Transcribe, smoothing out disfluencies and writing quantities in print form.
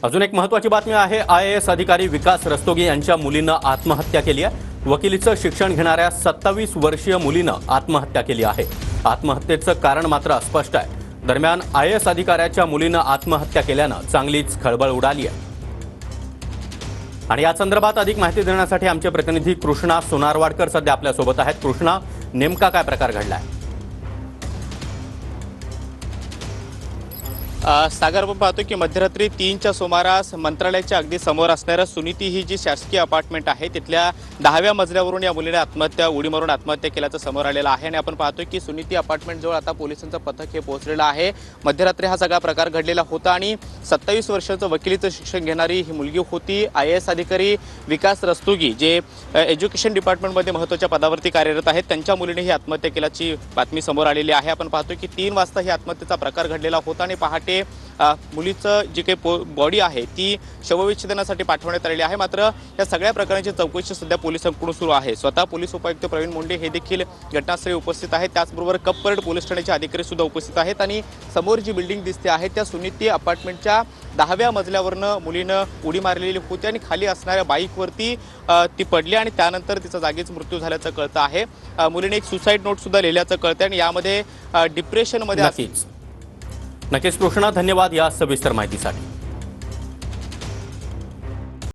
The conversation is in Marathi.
अजून एक महत्त्वाची बातमी आहे। IAS अधिकारी विकास रस्तोगी यांच्या मुलीनं आत्महत्या केली आहे। वकिलीचं शिक्षण घेणाऱ्या 27 वर्षीय मुलीनं आत्महत्या केली आहे। आत्महत्येचं कारण मात्र अस्पष्ट आहे। दरम्यान IAS अधिकाऱ्याच्या मुलीनं आत्महत्या केल्यानं चांगलीच खळबळ उडाली आहे। आणि या संदर्भात अधिक माहिती देण्यासाठी आमचे प्रतिनिधी कृष्णा सोनारवाडकर सध्या आपल्या सोबत आहेत। कृष्णा, नेमका काय प्रकार घडलाय? सागर, आपण पाहतो की मध्यरात्री 3च्या सुमारास मंत्रालयाच्या अगदी समोर असणाऱ्या सुनीती ही जी शासकीय अपार्टमेंट आहे तिथल्या 10व्या मजल्यावरून या मुलीने उडी मारून आत्महत्या केल्याचं समोर आलेलं आहे। आणि आपण पाहतो की सुनीती अपार्टमेंटजवळ आता पोलिसांचं पथक हे पोहोचलेलं आहे। मध्यरात्री हा सगळा प्रकार घडलेला होता आणि 27 वर्षाचं वकिलीचं शिक्षण घेणारी ही मुलगी होती। IAS अधिकारी विकास रस्तोगी जे एज्युकेशन डिपार्टमेंटमध्ये महत्त्वाच्या पदावरती कार्यरत आहेत, त्यांच्या मुलीने ही आत्महत्या केल्याची बातमी समोर आलेली आहे। आपण पाहतो की 3 वाजता ही आत्महत्येचा प्रकार घडलेला होता आणि पहाटे मुलीचं जी काही बॉडी आहे ती शवविच्छेदनासाठी पाठवण्यात आलेली आहे। मात्र या सगळ्या प्रकरणाची चौकशी सध्या पोलिसांकडून सुरू आहे। स्वतः पोलीस उपायुक्त प्रवीण मुंडे हे देखील घटनास्थळी उपस्थित आहेत। त्याचबरोबर कप्परड पोलीस ठाण्याचे अधिकारी सुद्धा उपस्थित आहेत आणि समोर जी बिल्डिंग दिसते आहे त्या सुनीती अपार्टमेंटच्या 10व्या मजल्यावरनं मुलीनं उडी मारलेली होती आणि खाली असणाऱ्या बाईकवरती ती पडली आणि त्यानंतर तिचा जागीच मृत्यू झाल्याचं कळतं आहे। मुलीने एक सुसाईड नोट सुद्धा लिहिल्याचं कळतं आणि यामध्ये डिप्रेशनमध्ये नक्कीच कृष्णा, धन्यवाद या सविस्तर माहितीसाठी।